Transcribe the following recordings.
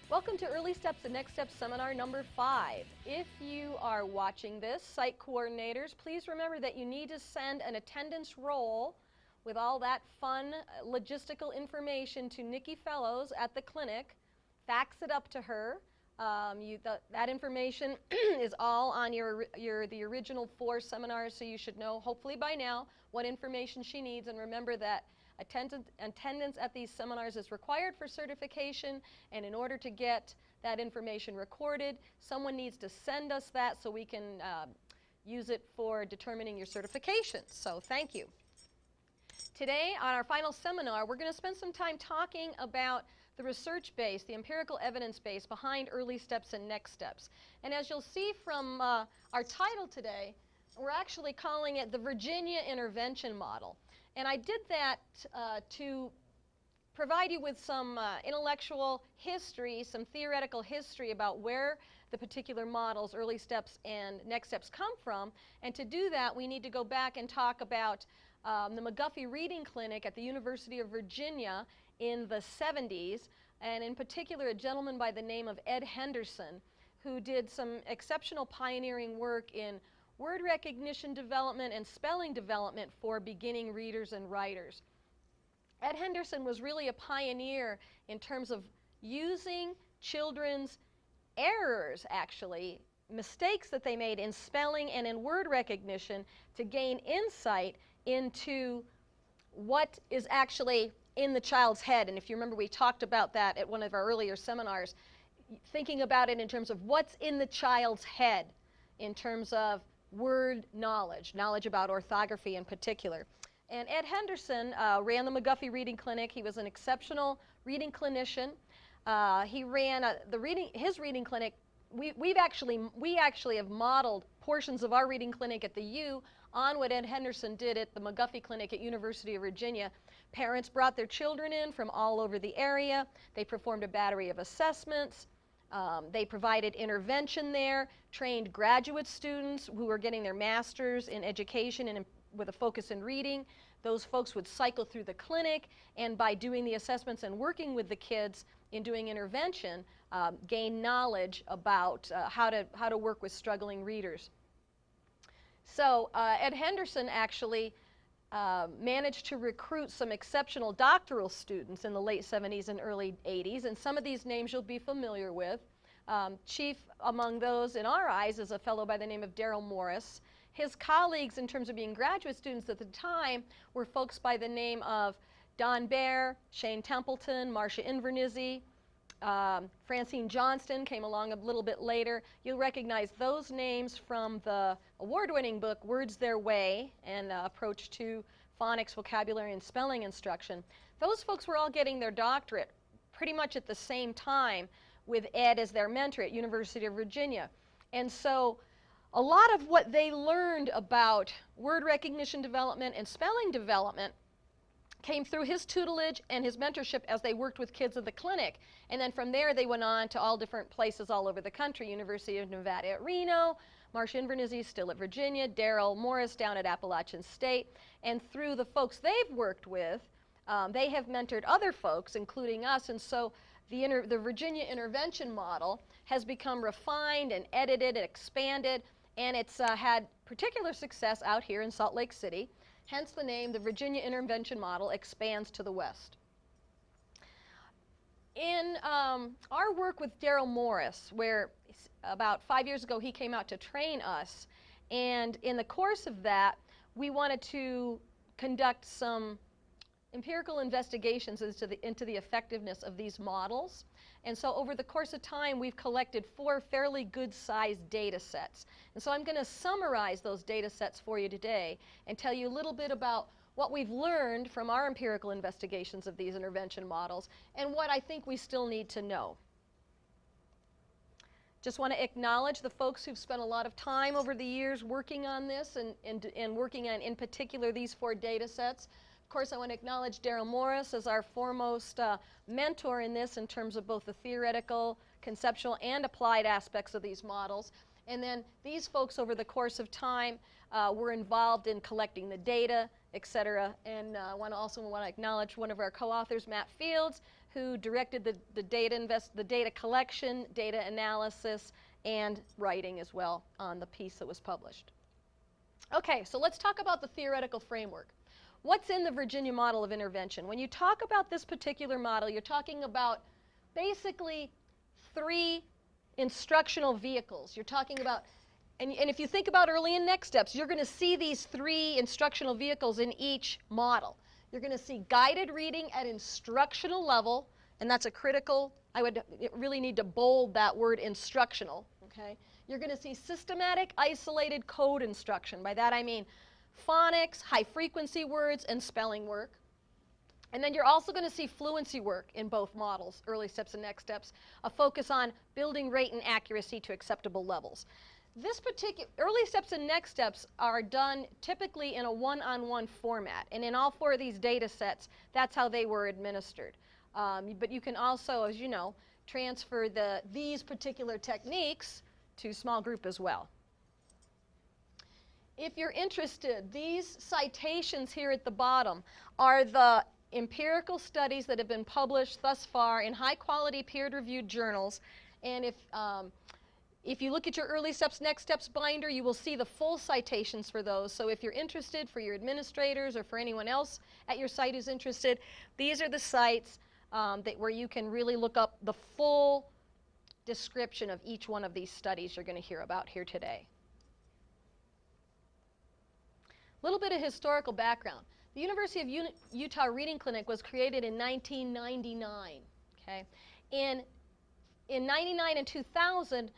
Welcome to Early Steps and Next Steps seminar number 5. If you are watching this, site coordinators, please remember that you need to send an attendance roll with all that fun logistical information to Nikki Fellows at the clinic. Fax it up to her. That information is all on the original 4 seminars, so you should know, hopefully by now, what information she needs. And remember that attendance at these seminars is required for certification, and in order to get that information recorded, someone needs to send us that so we can use it for determining your certification. So thank you. Today, on our final seminar, we're going to spend some time talking about the research base, the empirical evidence base behind early steps and next steps. And as you'll see from our title today, we're actually calling it the Virginia Intervention Model. And I did that to provide you with some intellectual history, some theoretical history about where the particular models, early steps and next steps, come from. And to do that, we need to go back and talk about the McGuffey Reading Clinic at the University of Virginia in the 70s, and in particular a gentleman by the name of Ed Henderson, who did some exceptional pioneering work in word recognition development and spelling development for beginning readers and writers. Ed Henderson was really a pioneer in terms of using children's errors, actually, mistakes that they made in spelling and in word recognition to gain insight into what is actually in the child's head. And if you remember, we talked about that at one of our earlier seminars, thinking about it in terms of what's in the child's head in terms of word knowledge, knowledge about orthography in particular. And Ed Henderson ran the McGuffey Reading Clinic. He was an exceptional reading clinician. He ran his reading clinic. We actually have modeled portions of our reading clinic at the U on what Ed Henderson did at the McGuffey Clinic at University of Virginia. Parents brought their children in from all over the area. They performed a battery of assessments. They provided intervention there, trained graduate students who were getting their masters in education and with a focus in reading. Those folks would cycle through the clinic, and by doing the assessments and working with the kids in doing intervention, gain knowledge about how to work with struggling readers. So Ed Henderson actually managed to recruit some exceptional doctoral students in the late 70s and early 80s, and some of these names you'll be familiar with. Chief among those in our eyes is a fellow by the name of Daryl Morris. His colleagues in terms of being graduate students at the time were folks by the name of Don Baer, Shane Templeton, Marcia Invernizzi. Francine Johnston came along a little bit later. You'll recognize those names from the award-winning book Words Their Way, an approach to phonics, vocabulary, and spelling instruction. Those folks were all getting their doctorate pretty much at the same time with Ed as their mentor at University of Virginia. And so a lot of what they learned about word recognition development and spelling development came through his tutelage and his mentorship as they worked with kids at the clinic. And then from there they went on to all different places all over the country. University of Nevada at Reno, Marcia Invernizzi still at Virginia, Daryl Morris down at Appalachian State. And through the folks they've worked with, they have mentored other folks, including us. And so the Virginia Intervention Model has become refined and edited and expanded, and it's had particular success out here in Salt Lake City. Hence the name, the Virginia Intervention Model expands to the West. In our work with Daryl Morris, where about 5 years ago he came out to train us, and in the course of that we wanted to conduct some empirical investigations into the effectiveness of these models. And so over the course of time we've collected 4 fairly good-sized data sets. And so I'm going to summarize those data sets for you today and tell you a little bit about what we've learned from our empirical investigations of these intervention models and what I think we still need to know. Just want to acknowledge the folks who've spent a lot of time over the years working on this and working on, in particular, these 4 data sets. Of course, I want to acknowledge Daryl Morris as our foremost mentor in this in terms of both the theoretical, conceptual, and applied aspects of these models. And then these folks over the course of time were involved in collecting the data, etc. And I also want to acknowledge one of our co-authors, Matt Fields, who directed the data collection, data analysis, and writing as well on the piece that was published. Okay, so let's talk about the theoretical framework. What's in the Virginia model of intervention? When you talk about this particular model, you're talking about basically 3 instructional vehicles. You're talking about, and if you think about early and next steps, you're going to see these 3 instructional vehicles in each model. You're going to see guided reading at instructional level, and that's a critical, I would really need to bold that word instructional, okay? You're going to see systematic isolated code instruction. By that I mean phonics, high-frequency words, and spelling work. And then you're also going to see fluency work in both models, early steps and next steps, a focus on building rate and accuracy to acceptable levels. This particular early steps and next steps are done typically in a one-on-one format. And in all 4 of these data sets, that's how they were administered. But you can also, as you know, transfer these particular techniques to small group as well. If you're interested, these citations here at the bottom are the empirical studies that have been published thus far in high-quality peer-reviewed journals. And if you look at your early steps, next steps binder, you will see the full citations for those. So if you're interested, for your administrators or for anyone else at your site who's interested, these are the sites where you can really look up the full description of each one of these studies you're going to hear about here today. A little bit of historical background. The University of Utah Reading Clinic was created in 1999. Okay? In 99 and 2000,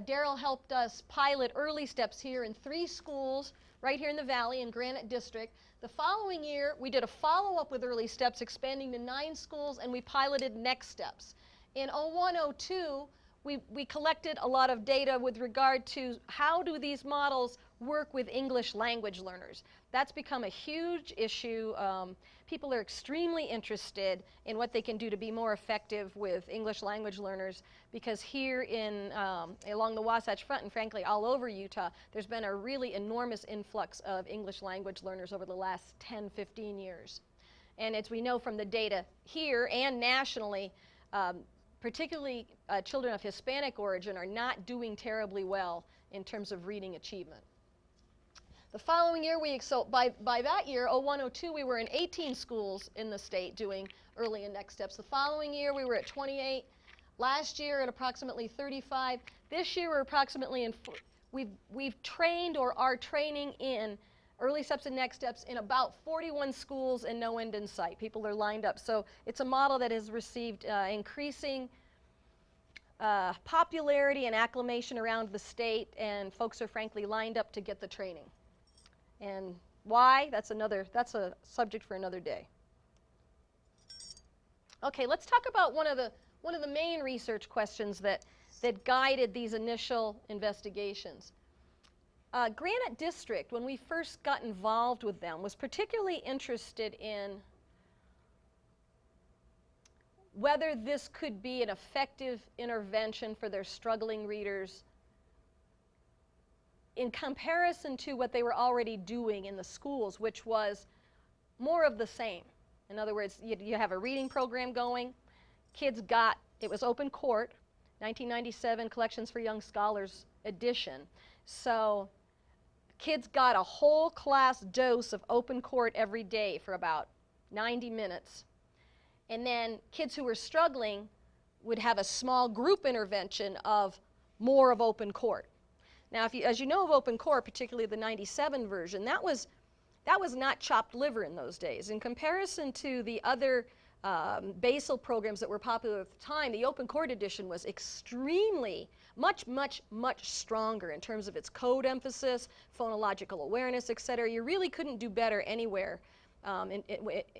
Daryl helped us pilot early steps here in 3 schools right here in the Valley in Granite District. The following year, we did a follow-up with early steps, expanding to 9 schools, and we piloted next steps. In 01-02, we collected a lot of data with regard to how do these models work with English language learners. That's become a huge issue. People are extremely interested in what they can do to be more effective with English language learners, because here along the Wasatch Front and frankly all over Utah, there's been a really enormous influx of English language learners over the last 10, 15 years. And as we know from the data here and nationally, particularly children of Hispanic origin are not doing terribly well in terms of reading achievement. The following year, by that year, 01-02, we were in 18 schools in the state doing early and next steps. The following year, we were at 28. Last year, at approximately 35. This year, we're approximately we've trained or are training in early steps and next steps in about 41 schools and no end in sight. People are lined up. So it's a model that has received increasing popularity and acclamation around the state, and folks are frankly lined up to get the training. And why? That's a subject for another day. Okay, let's talk about one of the main research questions that guided these initial investigations. Granite District, when we first got involved with them, was particularly interested in whether this could be an effective intervention for their struggling readers in comparison to what they were already doing in the schools, which was more of the same. In other words, you have a reading program going. Kids it was open court, 1997 Collections for Young Scholars edition. So kids got a whole class dose of open court every day for about 90 minutes. And then kids who were struggling would have a small group intervention of more of open court. Now, as you know of open court, particularly the 97 version, that was not chopped liver in those days. In comparison to the other basal programs that were popular at the time, the open court edition was extremely, much stronger in terms of its code emphasis, phonological awareness, etc. You really couldn't do better anywhere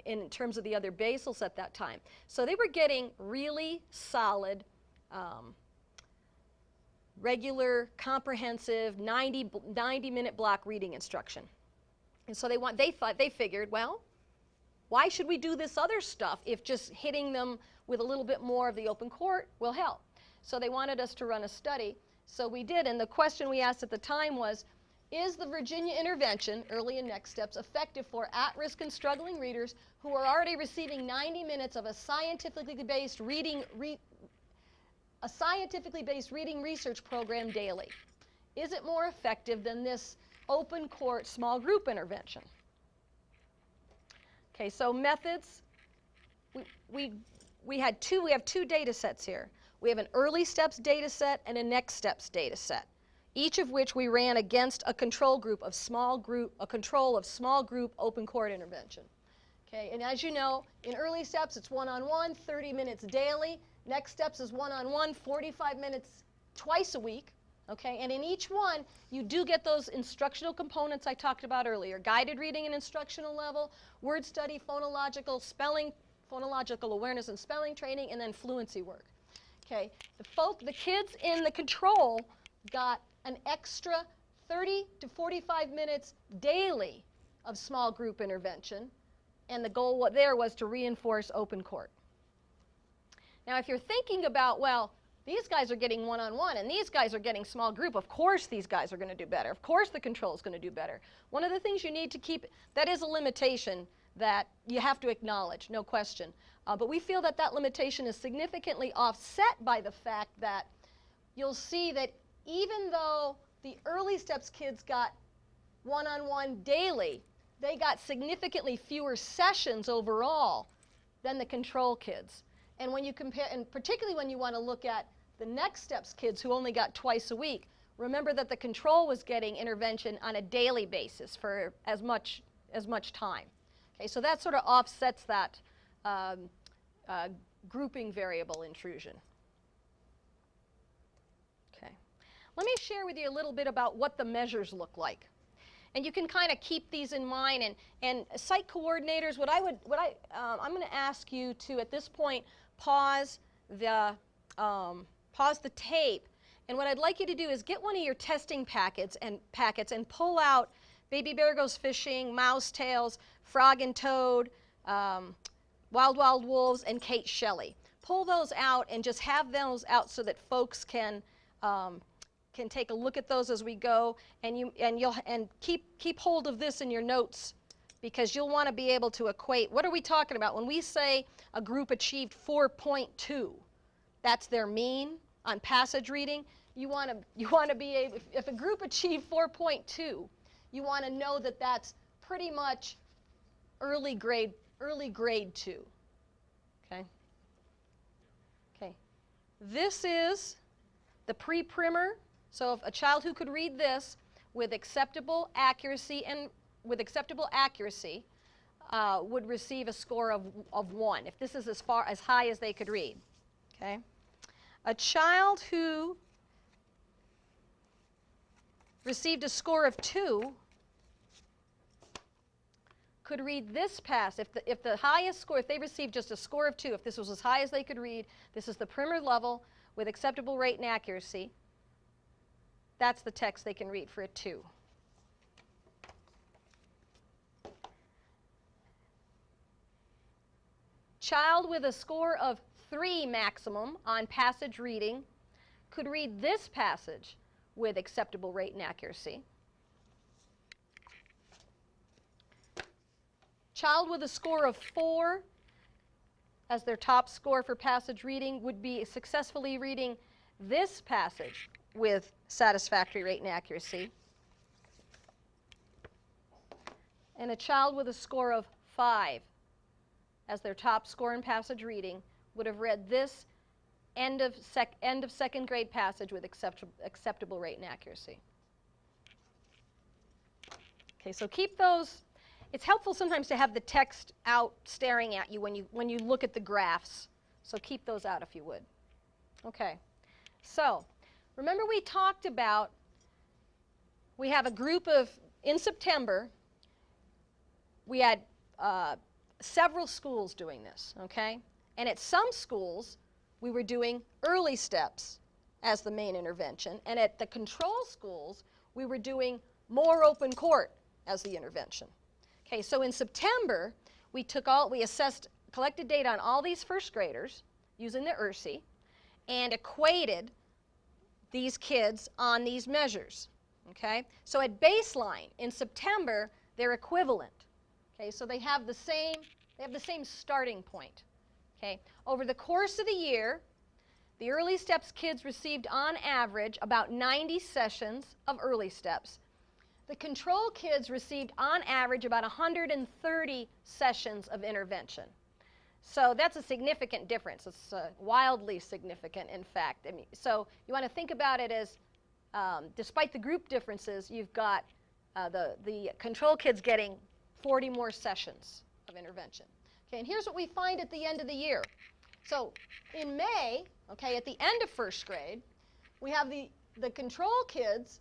in terms of the other basals at that time. So they were getting really solid, regular, comprehensive, 90-minute block reading instruction. And so they figured, well, why should we do this other stuff if just hitting them with a little bit more of the open court will help? So they wanted us to run a study. So we did, and the question we asked at the time was, Is the Virginia intervention, early and next steps, effective for at-risk and struggling readers who are already receiving 90 minutes of a scientifically based reading research program daily? Is it more effective than this open court small group intervention? Okay, so methods. We have two data sets here. We have an early steps data set and a next steps data set, each of which we ran against a control group of small group open court intervention. Okay, and as you know, in early steps it's one-on-one, 30 minutes daily. Next steps is one-on-one, 45 minutes twice a week. Okay, and in each one you do get those instructional components I talked about earlier: guided reading and instructional level, word study, phonological awareness and spelling training, and then fluency work. Okay, the kids in the control got an extra 30 to 45 minutes daily of small group intervention, and the goal there was to reinforce open court. Now, if you're thinking about, well, these guys are getting one-on-one and these guys are getting small group, of course these guys are going to do better. Of course the control is going to do better. One of the things you need to keep, that is a limitation that you have to acknowledge, no question. But we feel that that limitation is significantly offset by the fact that you'll see that even though the early steps kids got one-on-one daily, they got significantly fewer sessions overall than the control kids. And when you compare, and particularly when you want to look at the next steps kids who only got twice a week, remember that the control was getting intervention on a daily basis for as much time. Okay, so that sort of offsets that grouping variable intrusion. Okay, let me share with you a little bit about what the measures look like. And you can kind of keep these in mind. And site coordinators, I'm going to ask you to, at this point, pause the tape. And what I'd like you to do is get one of your testing packets and pull out Baby Bear Goes Fishing, Mouse Tales, Frog and Toad, Wild Wild Wolves, and Kate Shelley. Pull those out and just have those out so that folks can take a look at those as we go, and keep hold of this in your notes, because you'll want to be able to equate. What are we talking about when we say a group achieved 4.2? That's their mean on passage reading. You want to be able, if a group achieved 4.2, you want to know that that's pretty much early grade 2. Okay. Okay. This is the pre-primer. So if a child who could read this with acceptable accuracy would receive a score of 1, if this is as high as they could read. Okay? A child who received a score of 2 could read this passage. If the highest score, if they received just a score of 2, if this was as high as they could read, this is the primer level with acceptable rate and accuracy. That's the text they can read for a 2. Child with a score of 3 maximum on passage reading could read this passage with acceptable rate and accuracy. Child with a score of 4 as their top score for passage reading would be successfully reading this passage with satisfactory rate and accuracy. And a child with a score of 5 as their top score in passage reading would have read this end of second grade passage with acceptable rate and accuracy. Okay, so keep those. It's helpful sometimes to have the text out staring at you when you look at the graphs. So keep those out if you would. Okay, so remember we talked about, we have a group of, in September, we had several schools doing this, okay? And at some schools, we were doing early steps as the main intervention. And at the control schools, we were doing more open court as the intervention. Okay, so in September, we collected data on all these first graders using the ERSI and equated these kids on these measures, Okay? So at baseline, in September, they're equivalent. Okay? So they have the same starting point. Okay? Over the course of the year, the early steps kids received on average about 90 sessions of early steps. The control kids received on average about 130 sessions of intervention. So that's a significant difference. It's wildly significant, in fact. I mean, so you want to think about it as, despite the group differences, you've got the control kids getting 40 more sessions of intervention. Okay, and here's what we find at the end of the year. So in May, okay, at the end of first grade, we have the control kids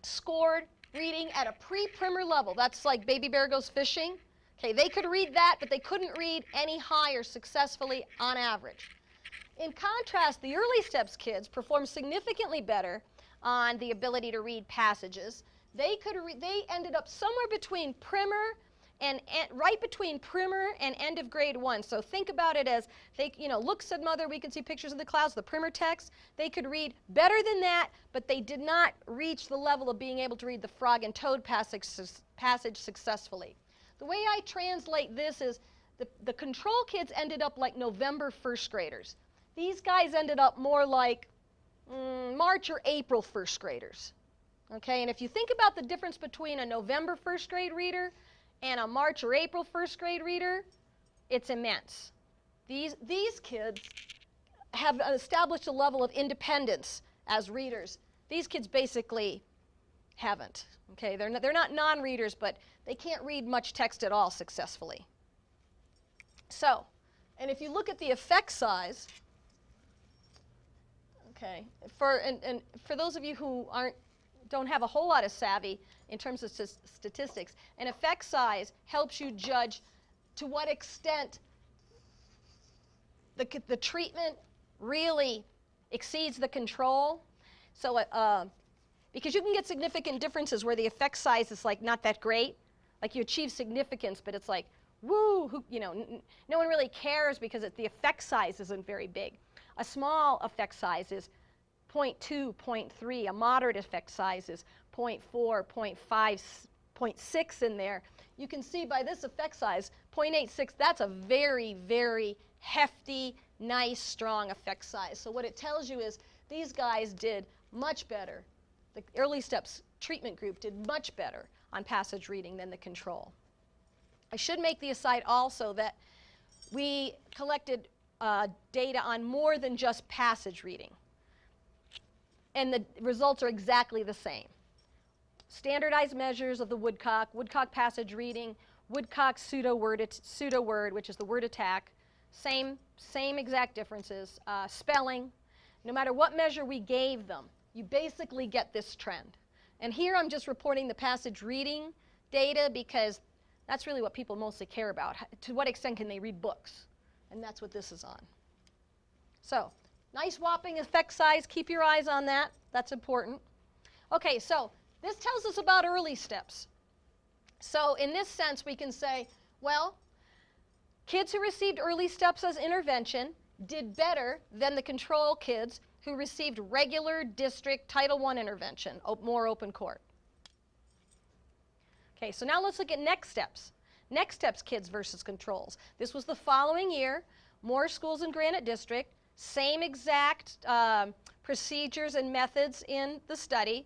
scored reading at a pre-primer level. That's like Baby Bear Goes Fishing. Okay, they could read that, but they couldn't read any higher successfully on average. In contrast, the early steps kids performed significantly better on the ability to read passages. They ended up somewhere between primer and right between primer and end of grade 1. So think about it as, look, said mother, we can see pictures of the clouds, the primer text. They could read better than that, but they did not reach the level of being able to read the frog and toad passage successfully. The way I translate this is the control kids ended up like November first graders. These guys ended up more like March or April first graders. Okay, and if you think about the difference between a November first grade reader and a March or April first grade reader, it's immense. These kids have established a level of independence as readers. These kids basically haven't. Okay, they're not non-readers, but they can't read much text at all successfully. So, and if you look at the effect size, okay, for those of you who don't have a whole lot of savvy in terms of statistics, an effect size helps you judge to what extent the treatment really exceeds the control. So, because you can get significant differences where the effect size is like not that great, like you achieve significance, but it's like, woo, no one really cares because the effect size isn't very big. A small effect size is 0.2, 0.3. A moderate effect size is 0.4, 0.5, 0.6 in there. You can see by this effect size, 0.86, that's a very, very hefty, nice, strong effect size. So what it tells you is these guys did much better. The early steps treatment group did much better on passage reading than the control. I should make the aside also that we collected data on more than just passage reading. And the results are exactly the same. Standardized measures of the Woodcock passage reading, Woodcock pseudo-word, which is the word attack, same exact differences. Spelling, no matter what measure we gave them, you basically get this trend. And here I'm just reporting the passage reading data because that's really what people mostly care about. To what extent can they read books? And that's what this is on. So, nice whopping effect size. Keep your eyes on that. That's important. Okay, so this tells us about early steps. So in this sense, we can say, well, kids who received early steps as intervention did better than the control kids who received regular district Title I intervention, more open court. Okay, so now let's look at next steps. Next steps kids versus controls. This was the following year, more schools in Granite District, same exact procedures and methods in the study.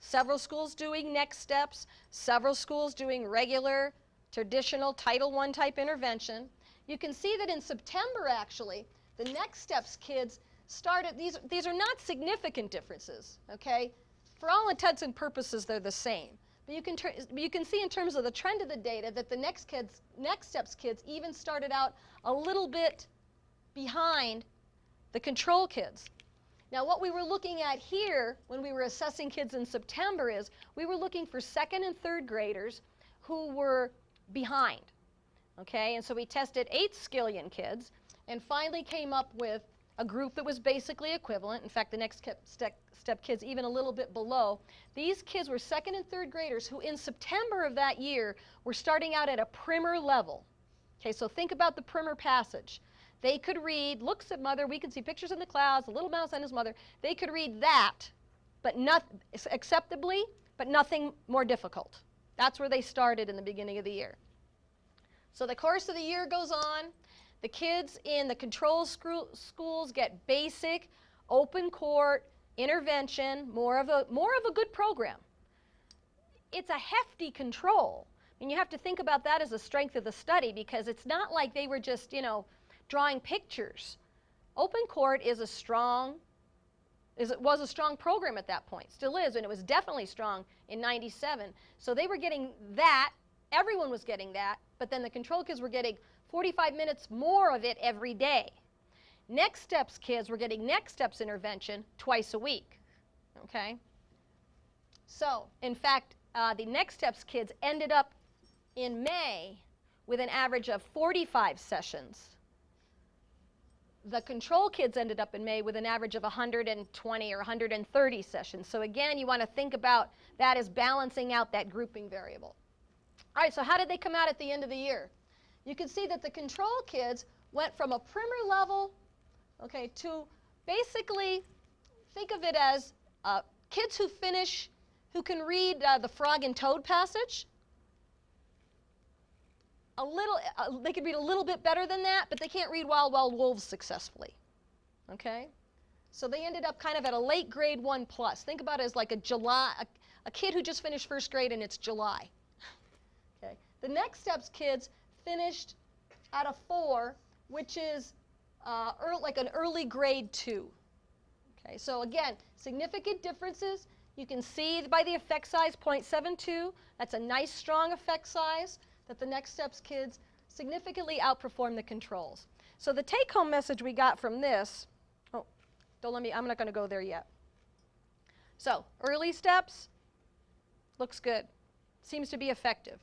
Several schools doing next steps, several schools doing regular, traditional Title I type intervention. You can see that in September, actually, the next steps kids started, these are not significant differences, okay? For all intents and purposes, they're the same. But you can see in terms of the trend of the data that the next steps kids even started out a little bit behind the control kids. Now what we were looking at here when we were assessing kids in September is we were looking for second and third graders who were behind. Okay, and so we tested 8 Skillion kids and finally came up with a group that was basically equivalent. In fact, the next step kids even a little bit below. These kids were second and third graders who in September of that year were starting out at a primer level. Okay, so think about the primer passage. They could read, looks at mother, we can see pictures in the clouds, the little mouse and his mother. They could read that but not acceptably, but nothing more difficult. That's where they started in the beginning of the year. So the course of the year goes on. The kids in the control schools get basic, open court, intervention, more of a good program. It's a hefty control. And you have to think about that as a strength of the study, because it's not like they were just, drawing pictures. Open court is a strong, it was a strong program at that point, still is, and it was definitely strong in '97. So they were getting that, everyone was getting that, but then the control kids were getting 45 minutes more of it every day. Next Steps kids were getting Next Steps intervention twice a week, okay? So, in fact, the Next Steps kids ended up in May with an average of 45 sessions. The control kids ended up in May with an average of 120 or 130 sessions. So again, you want to think about that as balancing out that grouping variable. All right, so how did they come out at the end of the year? You can see that the control kids went from a primer level, okay, to basically, think of it as kids who can read the Frog and Toad passage. They could read a little bit better than that, but they can't read Wild Wild Wolves successfully, okay? So they ended up kind of at a late grade 1+. Think about it as like a kid who just finished first grade and it's July, okay? The Next Steps kids finished at a 4, which is like an early grade 2, okay? So again, significant differences. You can see by the effect size, 0.72, that's a nice strong effect size, that the Next Steps kids significantly outperform the controls. So the take-home message we got from this, I'm not going to go there yet. So early steps, looks good, seems to be effective.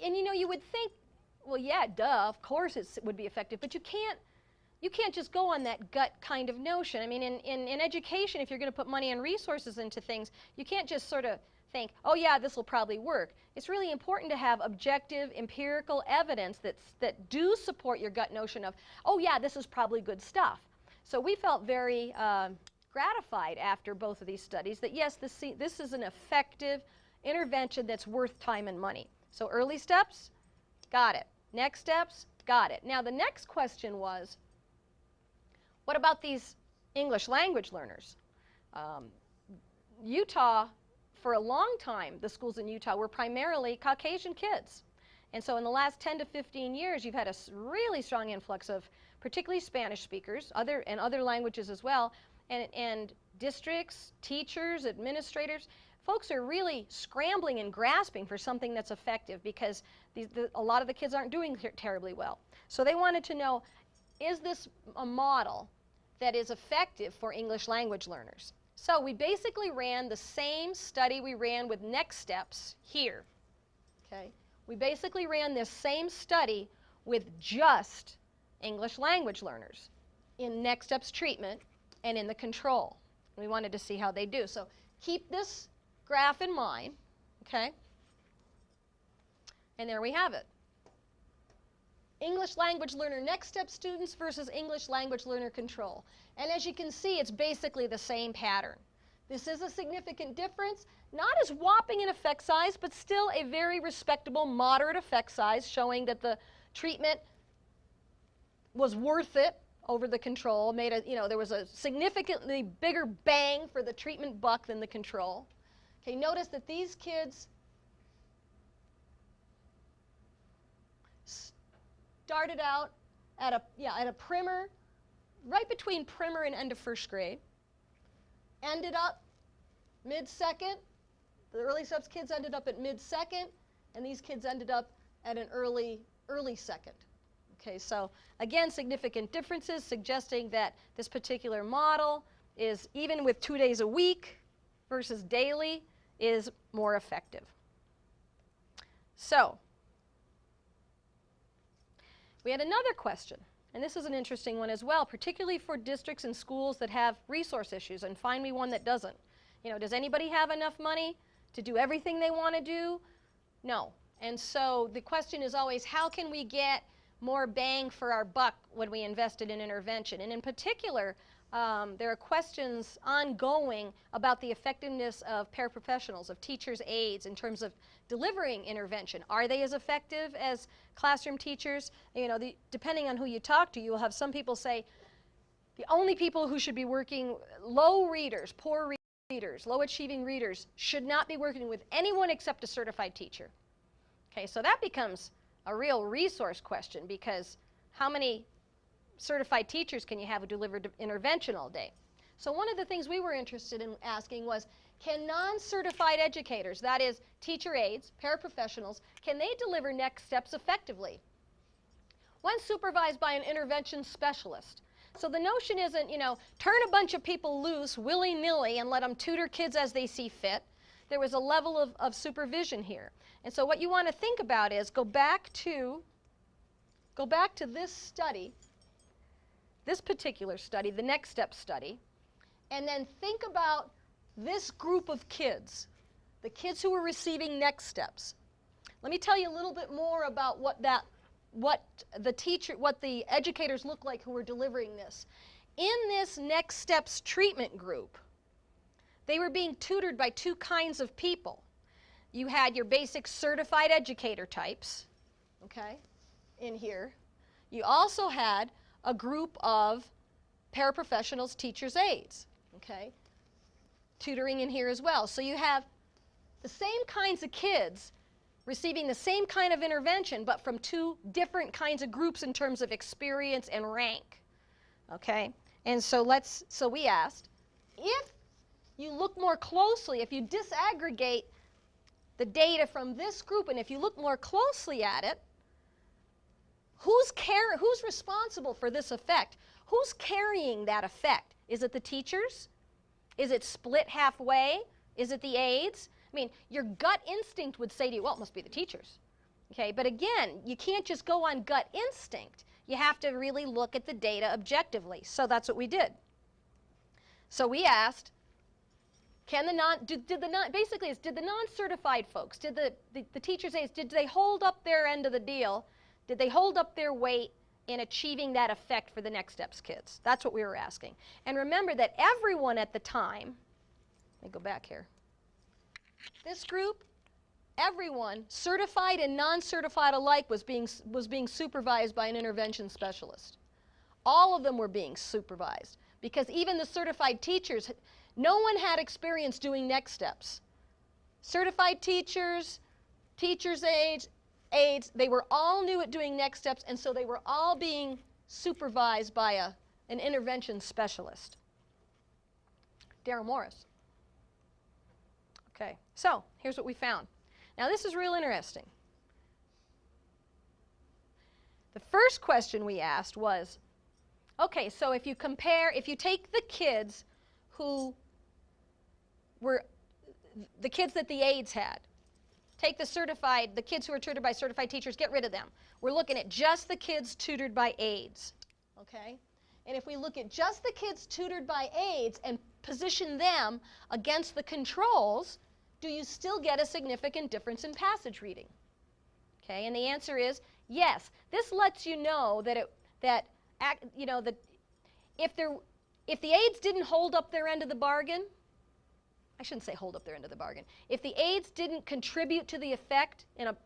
And you would think, well, yeah, duh, of course it would be effective, but you can't just go on that gut kind of notion. I mean, in education, if you're going to put money and resources into things, you can't just sort of think, oh yeah, this will probably work. It's really important to have objective, empirical evidence that do support your gut notion of, oh yeah, this is probably good stuff. So we felt very gratified after both of these studies that yes, this is an effective intervention that's worth time and money. So early steps, got it. Next steps, got it. Now the next question was, what about these English language learners? Utah, for a long time, the schools in Utah were primarily Caucasian kids. And so in the last 10 to 15 years, you've had a really strong influx of particularly Spanish speakers, other languages as well, and districts, teachers, administrators. Folks are really scrambling and grasping for something that's effective because a lot of the kids aren't doing terribly well. So they wanted to know, is this a model that is effective for English language learners? So we basically ran the same study we ran with Next Steps here, okay? We basically ran this same study with just English language learners in Next Steps treatment and in the control. We wanted to see how they do. So keep this graph in mind, okay? And there we have it. English language learner Next Step students versus English language learner control. And as you can see, it's basically the same pattern. This is a significant difference, not as whopping an effect size, but still a very respectable moderate effect size, showing that the treatment was worth it over the control. There was a significantly bigger bang for the treatment buck than the control. Okay, notice that these kids started out at a primer, right between primer and end of first grade, ended up mid-second. The early steps kids ended up at mid-second, and these kids ended up at an early second. Okay, so again, significant differences suggesting that this particular model is, even with 2 days a week versus daily, is more effective. So we had another question, and this is an interesting one as well, particularly for districts and schools that have resource issues, and find me one that doesn't. Does anybody have enough money to do everything they want to do? No. And so the question is always, how can we get more bang for our buck when we invested in intervention? And in particular, there are questions ongoing about the effectiveness of paraprofessionals, of teachers' aides in terms of delivering intervention. Are they as effective as classroom teachers? You know, depending on who you talk to, you will have some people say the only people who should be working, low readers, poor readers, low achieving readers, should not be working with anyone except a certified teacher. Okay, so that becomes a real resource question, because how many certified teachers can you have who deliver intervention all day? So one of the things we were interested in asking was, can non-certified educators, that is teacher aides, paraprofessionals, can they deliver next steps effectively when supervised by an intervention specialist? So the notion isn't, you know, turn a bunch of people loose willy-nilly and let them tutor kids as they see fit. There was a level of supervision here. And so what you want to think about is go back to this study, this particular study, the next step study, and then think about this group of kids, the kids who were receiving next steps. Let me tell you a little bit more about what the educators look like who were delivering this. In this next steps treatment group, they were being tutored by two kinds of people. You had your basic certified educator types, okay, in here. You also had a group of paraprofessionals, teachers' aides, okay, tutoring in here as well. So you have the same kinds of kids receiving the same kind of intervention, but from two different kinds of groups in terms of experience and rank, okay? And so we asked, if you look more closely, if you disaggregate the data from this group, and if you look more closely at it, who's responsible for this effect? Who's carrying that effect? Is it the teachers? Is it split halfway? Is it the aides? I mean, your gut instinct would say to you, well, it must be the teachers. Okay, but again, you can't just go on gut instinct. You have to really look at the data objectively. So that's what we did. So we asked, did the non-certified folks, did the teachers' aides, did they hold up their end of the deal? Did they hold up their weight in achieving that effect for the next steps kids? That's what we were asking. And remember that everyone at the time, let me go back here. This group, everyone, certified and non-certified alike, was being supervised by an intervention specialist. All of them were being supervised, because even the certified teachers, no one had experience doing next steps. Certified teachers, teachers' aides, they were all new at doing next steps, and so they were all being supervised by an intervention specialist. Darryl Morris. Okay, so here's what we found. Now this is real interesting. The first question we asked was, okay, so if you take the kids who were the kids that the aides had, take the kids who were tutored by certified teachers, get rid of them. We're looking at just the kids tutored by aides, okay? And if we look at just the kids tutored by aides and position them against the controls, do you still get a significant difference in passage reading? Okay, and the answer is yes. This lets you know that if the aides didn't hold up their end of the bargain, I shouldn't say hold up their end of the bargain. If the aides didn't contribute to the effect in a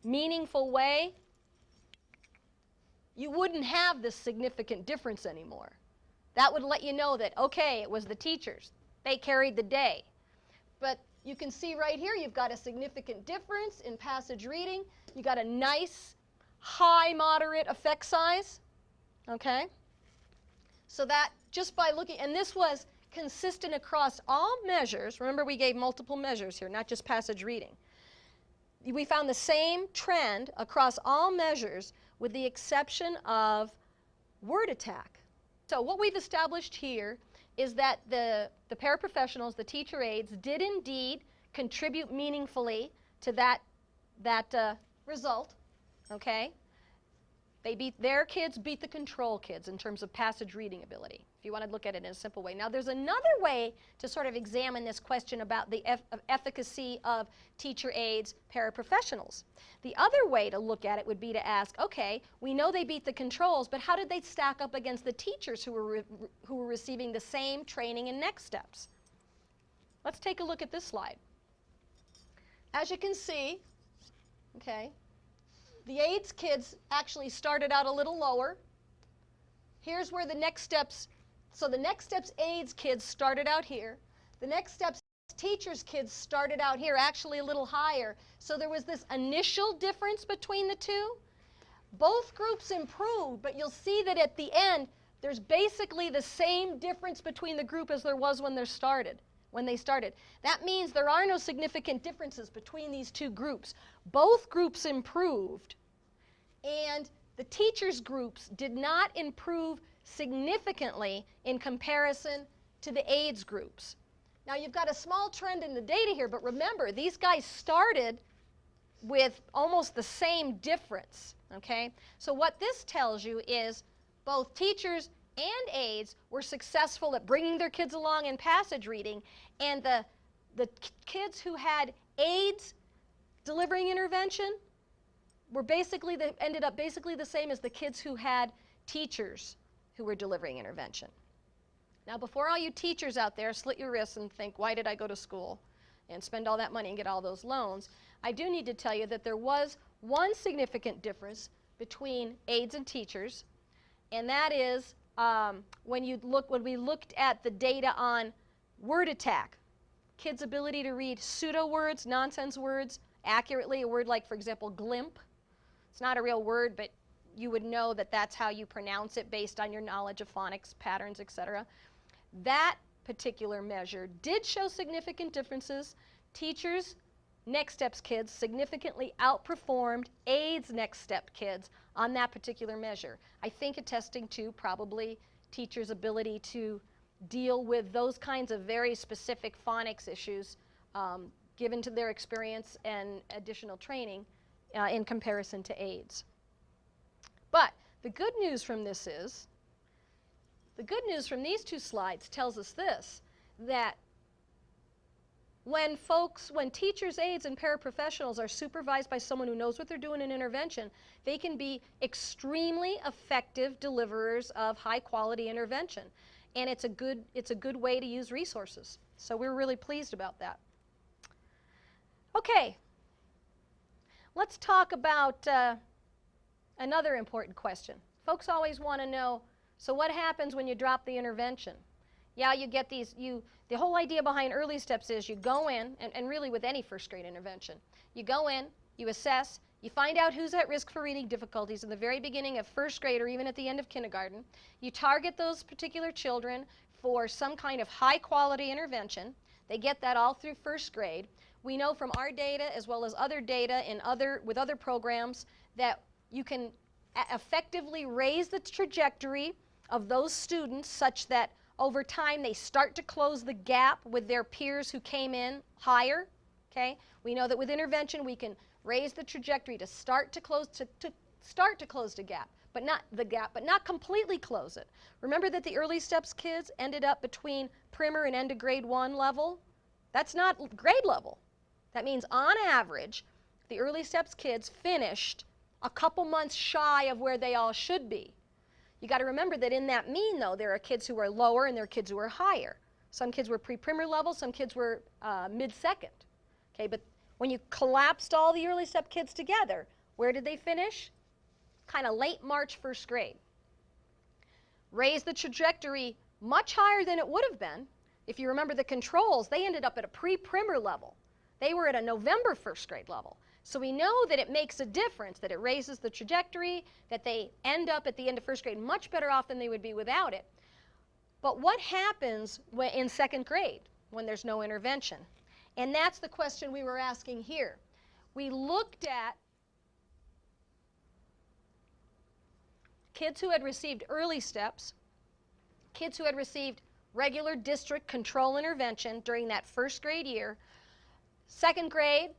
meaningful way, you wouldn't have this significant difference anymore. That would let you know that, okay, it was the teachers. They carried the day. But you can see right here, you've got a significant difference in passage reading. You got a nice, high, moderate effect size. Okay? So that, just by looking, and this was consistent across all measures. Remember, we gave multiple measures here, not just passage reading. We found the same trend across all measures with the exception of word attack. So what we've established here is that the paraprofessionals, the teacher aides, did indeed contribute meaningfully to that result, okay? Their kids beat the control kids in terms of passage reading ability, if you want to look at it in a simple way. Now, there's another way to sort of examine this question about the efficacy of teacher aides, paraprofessionals. The other way to look at it would be to ask, okay, we know they beat the controls, but how did they stack up against the teachers who were receiving the same training and next steps? Let's take a look at this slide. As you can see, okay, the aides kids actually started out a little lower. Here's where the next steps, so the next steps aides kids started out here. The next steps teachers kids started out here, actually a little higher. So there was this initial difference between the two. Both groups improved, but you'll see that at the end, there's basically the same difference between the group as there was when they started. That means there are no significant differences between these two groups. Both groups improved, and the teachers' groups did not improve significantly in comparison to the aides groups. Now, you've got a small trend in the data here, but remember, these guys started with almost the same difference, okay? So what this tells you is both teachers and aides were successful at bringing their kids along in passage reading, and the kids who had aides delivering intervention were ended up basically the same as the kids who had teachers who were delivering intervention. Now, before all you teachers out there slit your wrists and think, why did I go to school and spend all that money and get all those loans, I do need to tell you that there was one significant difference between aides and teachers, and that is when we looked at the data on word attack, kids' ability to read pseudo words, nonsense words accurately, a word like, for example, glimp. It's not a real word, but you would know that that's how you pronounce it based on your knowledge of phonics, patterns, etc. That particular measure did show significant differences. Teachers' next steps kids significantly outperformed aides' next step kids on that particular measure. I think attesting to probably teachers' ability to deal with those kinds of very specific phonics issues given to their experience and additional training in comparison to aides. But the good news from this is, the good news from these two slides tells us this, that when teachers, aides, and paraprofessionals are supervised by someone who knows what they're doing in intervention, they can be extremely effective deliverers of high-quality intervention. And it's a good way to use resources. So we're really pleased about that. Okay, let's talk about another important question. Folks always want to know, so what happens when you drop the intervention? Yeah, you get these, the whole idea behind early steps is you go in, and really with any first grade intervention, you go in, you assess, you find out who's at risk for reading difficulties in the very beginning of first grade or even at the end of kindergarten. You target those particular children for some kind of high quality intervention. They get that all through first grade. We know from our data as well as other data with other programs that you can effectively raise the trajectory of those students such that over time they start to close the gap with their peers who came in higher. Okay? We know that with intervention we can raise the trajectory to start to close the gap, but not completely close it. Remember that the early steps kids ended up between primer and end of grade 1 level. That's not grade level. That means on average the early steps kids finished a couple months shy of where they all should be. You got to remember that in that mean, though, there are kids who are lower and there are kids who are higher. Some kids were pre-primer level, some kids were mid-second. Okay, but when you collapsed all the early step kids together, where did they finish? Kind of late March, first grade. Raised the trajectory much higher than it would have been. If you remember the controls, they ended up at a pre-primer level. They were at a November first grade level. So we know that it makes a difference, that it raises the trajectory, that they end up at the end of first grade much better off than they would be without it. But what happens in second grade when there's no intervention? And that's the question we were asking here. We looked at kids who had received early steps, kids who had received regular district control intervention during that first grade year. Second grade,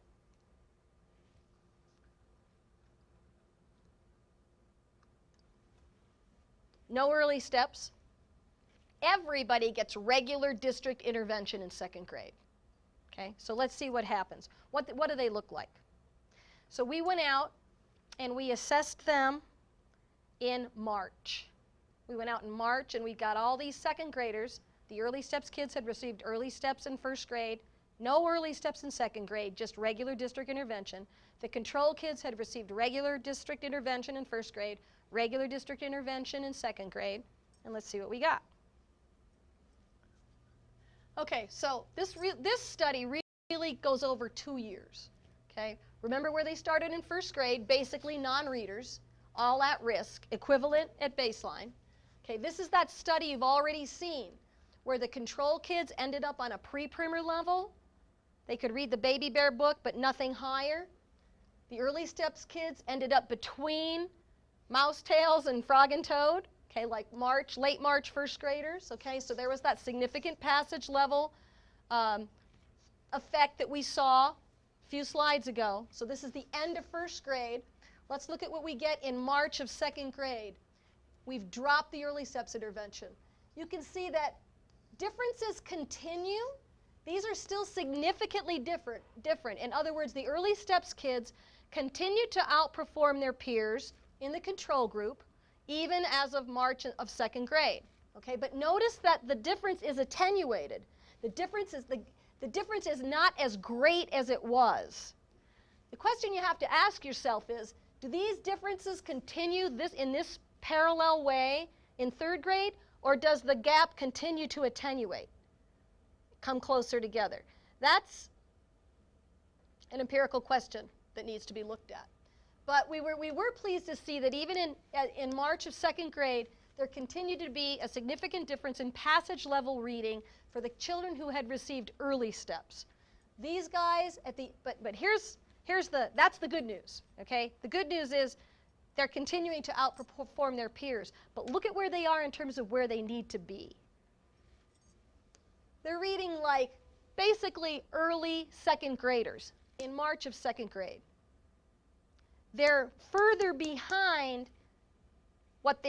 no early steps. Everybody gets regular district intervention in 2nd grade. Okay, so let's see what happens. What do they look like? So we went out and we assessed them in March. We went out in March and we got all these 2nd graders. The early steps kids had received early steps in 1st grade, no early steps in 2nd grade, just regular district intervention. The control kids had received regular district intervention in 1st grade, regular district intervention in 2nd grade, and let's see what we got. Okay, so this study really goes over 2 years. Okay, remember where they started in 1st grade, basically non-readers, all at risk, equivalent at baseline. Okay, this is that study you've already seen, where the control kids ended up on a pre-primer level. They could read the Baby Bear book, but nothing higher. The early steps kids ended up between Mouse Tails and Frog and Toad. Okay, like late March 1st graders. Okay, so there was that significant passage level effect that we saw a few slides ago. So this is the end of 1st grade. Let's look at what we get in March of 2nd grade. We've dropped the early steps intervention. You can see that differences continue. These are still significantly different. In other words, the early steps kids continue to outperform their peers in the control group, even as of March of 2nd grade. Okay, but notice that the difference is attenuated. The difference is not as great as it was. The question you have to ask yourself is, do these differences continue in this parallel way in 3rd grade, or does the gap continue to attenuate, come closer together? That's an empirical question that needs to be looked at. But we were pleased to see that even in March of 2nd grade, there continued to be a significant difference in passage level reading for the children who had received early steps. These guys but that's the good news. Okay, the good news is they're continuing to outperform their peers. But look at where they are in terms of where they need to be. They're reading like basically early 2nd graders in March of 2nd grade. They're further behind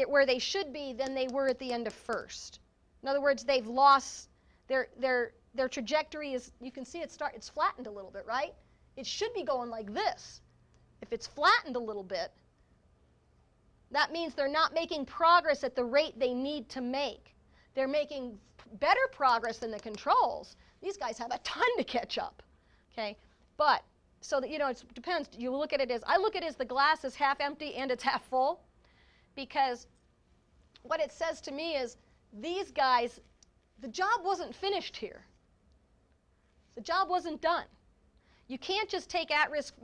where they should be than they were at the end of 1st. In other words, they've lost their trajectory. You can see it's flattened a little bit, right? It should be going like this. If it's flattened a little bit, that means they're not making progress at the rate they need to make. They're making better progress than the controls. These guys have a ton to catch up. Okay, but so that, it depends. You look at it as, I look at it as the glass is half empty and it's half full, because what it says to me is these guys, the job wasn't finished here. The job wasn't done. You can't just take at-risk,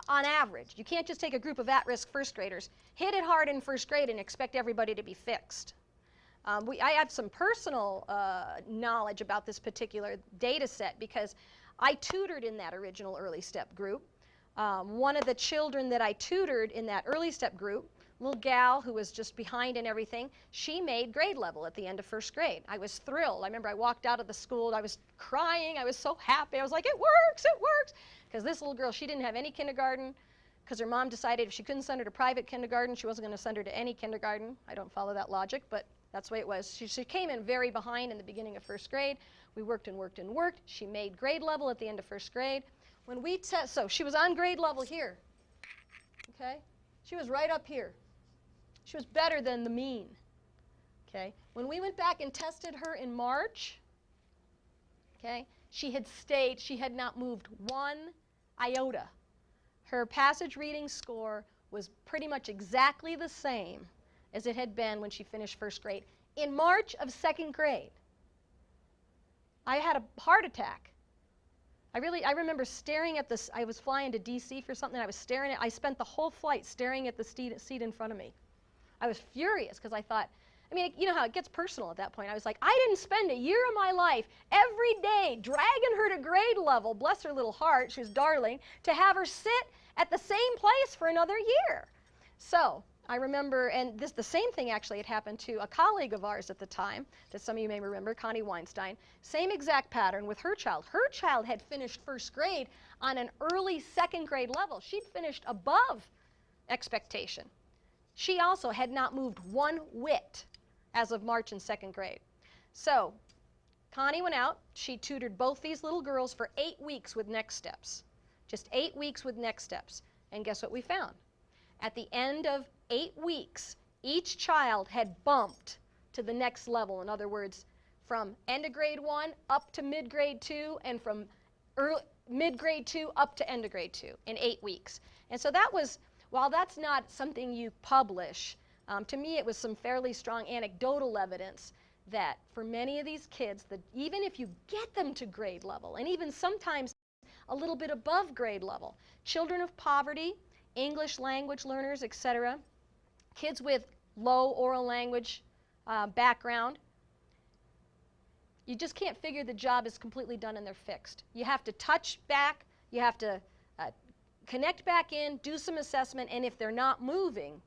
on average, you can't just take a group of at-risk 1st graders, hit it hard in 1st grade and expect everybody to be fixed. I have some personal knowledge about this particular data set because I tutored in that original early step group. One of the children that I tutored in that early step group, little gal who was just behind in everything, she made grade level at the end of 1st grade. I was thrilled. I remember I walked out of the school, I was crying, I was so happy. I was like, it works, it works. Because this little girl, she didn't have any kindergarten because her mom decided if she couldn't send her to private kindergarten, she wasn't going to send her to any kindergarten. I don't follow that logic, but that's the way it was. She came in very behind in the beginning of 1st grade. We worked and worked and worked. She made grade level at the end of 1st grade. When we so she was on grade level here. Okay? She was right up here. She was better than the mean. Okay? When we went back and tested her in March, okay, she had not moved 1 iota. Her passage reading score was pretty much exactly the same as it had been when she finished 1st grade. In March of 2nd grade, I had a heart attack. I remember staring at this. I was flying to DC for something. I spent the whole flight staring at the seat in front of me. I was furious because I thought, you know how it gets personal at that point. I was like, I didn't spend a year of my life every day dragging her to grade level, bless her little heart, she was darling, to have her sit at the same place for another year. So I remember, and the same thing actually had happened to a colleague of ours at the time, that some of you may remember, Connie Weinstein. Same exact pattern with her child. Her child had finished 1st grade on an early 2nd grade level. She'd finished above expectation. She also had not moved one whit as of March in 2nd grade. So Connie went out. She tutored both these little girls for 8 weeks with Next Steps. Just 8 weeks with Next Steps. And guess what we found? At the end of 8 weeks, each child had bumped to the next level. In other words, from end of grade 1 up to mid-grade 2, and from mid-grade 2 up to end of grade 2 in 8 weeks. And so that was, while that's not something you publish, to me it was some fairly strong anecdotal evidence that for many of these kids, that even if you get them to grade level, and even sometimes a little bit above grade level, children of poverty, English language learners, etc., kids with low oral language background, you just can't figure the job is completely done and they're fixed. You have to touch back, you have to connect back in, do some assessment, and if they're not moving,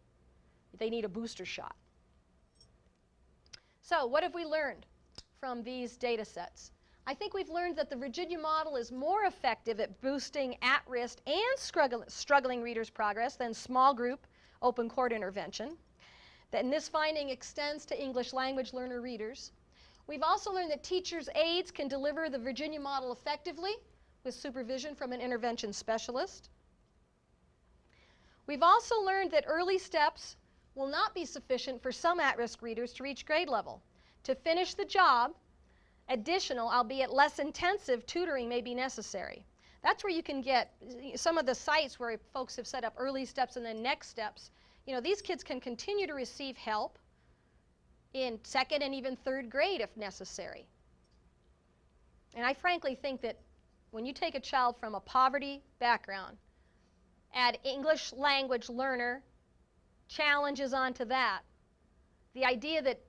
they need a booster shot. So what have we learned from these data sets? I think we've learned that the Virginia model is more effective at boosting at-risk and struggling readers' progress than small group open court intervention. Then this finding extends to English language learner readers. We've also learned that teachers' aides can deliver the Virginia model effectively with supervision from an intervention specialist. We've also learned that early steps will not be sufficient for some at-risk readers to reach grade level. To finish the job, additional, albeit less intensive, tutoring may be necessary. That's where you can get some of the sites where folks have set up early steps and then next steps. You know, these kids can continue to receive help in 2nd and even 3rd grade if necessary. And I frankly think that when you take a child from a poverty background, add English language learner challenges onto that, the idea that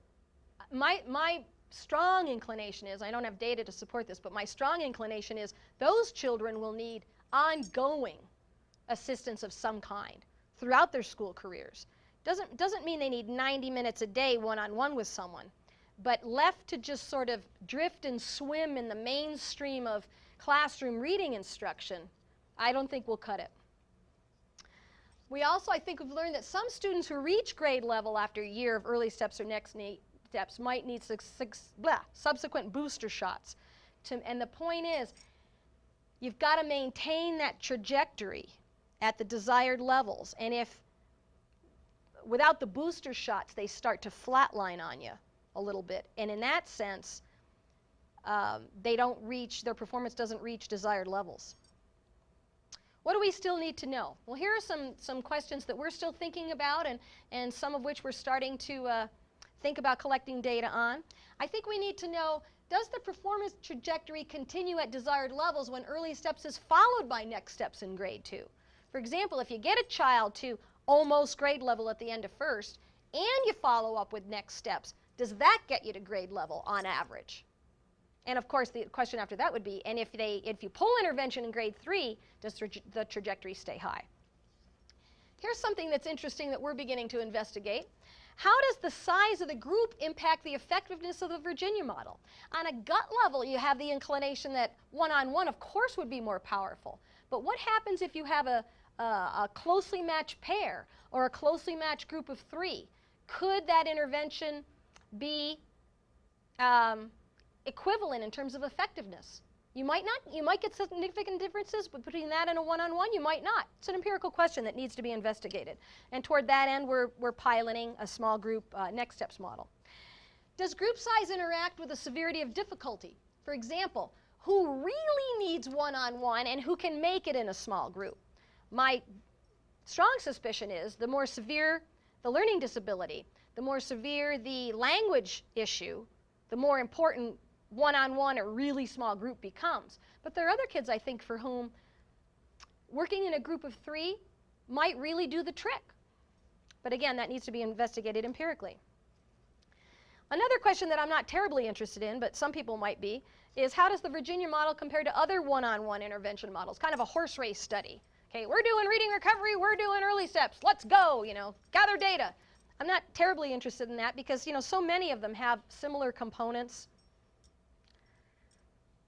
my strong inclination is, I don't have data to support this, but my strong inclination is those children will need ongoing assistance of some kind throughout their school careers. Doesn't mean they need 90 minutes a day one-on-one with someone, but left to just sort of drift and swim in the mainstream of classroom reading instruction, I don't think will cut it. We also, I think, have learned that some students who reach grade level after a year of early steps or next steps might need subsequent booster shots. And the point is, you've got to maintain that trajectory at the desired levels. And if without the booster shots, they start to flatline on you a little bit. And in that sense, their performance doesn't reach desired levels. What do we still need to know? Well, here are some questions that we're still thinking about and some of which we're starting to think about collecting data on. I think we need to know, does the performance trajectory continue at desired levels when early steps is followed by next steps in grade 2? For example, if you get a child to almost grade level at the end of 1st and you follow up with next steps, does that get you to grade level on average? And of course, the question after that would be, and if you pull intervention in grade 3, does the trajectory stay high? Here's something that's interesting that we're beginning to investigate. How does the size of the group impact the effectiveness of the Virginia model? On a gut level, you have the inclination that one-on-one, of course, would be more powerful. But what happens if you have a closely matched pair or a closely matched group of 3? Could that intervention be equivalent in terms of effectiveness? You might get significant differences between that and a one-on-one, you might not. It's an empirical question that needs to be investigated. And toward that end, we're piloting a small group next steps model. Does group size interact with the severity of difficulty? For example, who really needs one-on-one and who can make it in a small group? My strong suspicion is the more severe the learning disability, the more severe the language issue, the more important one-on-one or really small group becomes. But there are other kids, I think, for whom working in a group of 3 might really do the trick. But again, that needs to be investigated empirically. Another question that I'm not terribly interested in, but some people might be, is how does the Virginia model compare to other one-on-one intervention models? Kind of a horse race study. Okay, we're doing reading recovery, we're doing early steps, let's go, gather data. I'm not terribly interested in that because, so many of them have similar components.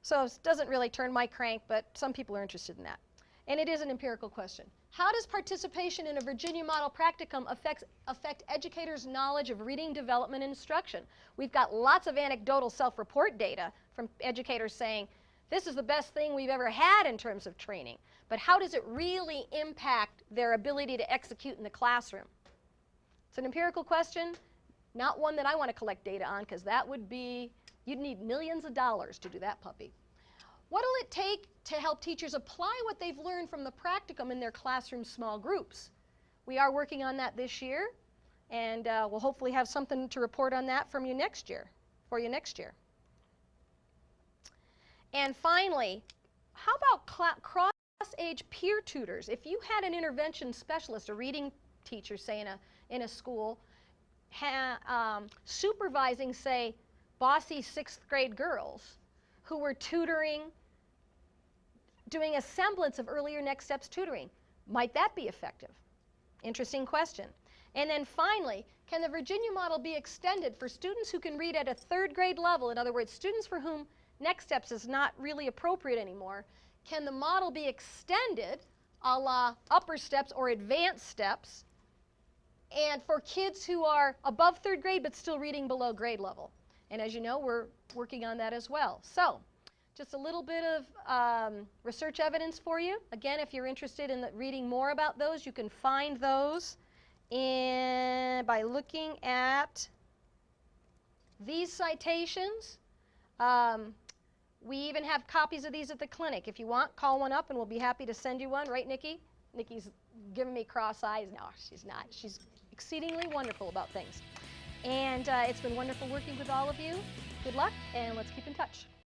So it doesn't really turn my crank, but some people are interested in that. And it is an empirical question. How does participation in a Virginia Model Practicum affect educators' knowledge of reading development and instruction? We've got lots of anecdotal self-report data from educators saying, this is the best thing we've ever had in terms of training. But how does it really impact their ability to execute in the classroom? It's an empirical question, not one that I want to collect data on, because that would be, you'd need millions of dollars to do that puppy. What will it take to help teachers apply what they've learned from the practicum in their classroom small groups? We are working on that this year, and we'll hopefully have something to report on that for you next year. And finally, how about cross-age peer tutors? If you had an intervention specialist, a reading teacher, say in a school, supervising, say, bossy 6th grade girls who were tutoring, doing a semblance of earlier next steps tutoring, might that be effective? Interesting question. And then finally, can the Virginia model be extended for students who can read at a 3rd grade level? In other words, students for whom next steps is not really appropriate anymore. Can the model be extended a la upper steps or advanced steps, and for kids who are above 3rd grade but still reading below grade level? And as you know, we're working on that as well. So just a little bit of research evidence for you. Again, if you're interested in reading more about those, you can find those by looking at these citations. We even have copies of these at the clinic. If you want, call one up and we'll be happy to send you one. Right, Nikki? Nikki's giving me cross eyes. No, she's not. She's exceedingly wonderful about things. And it's been wonderful working with all of you. Good luck, and let's keep in touch.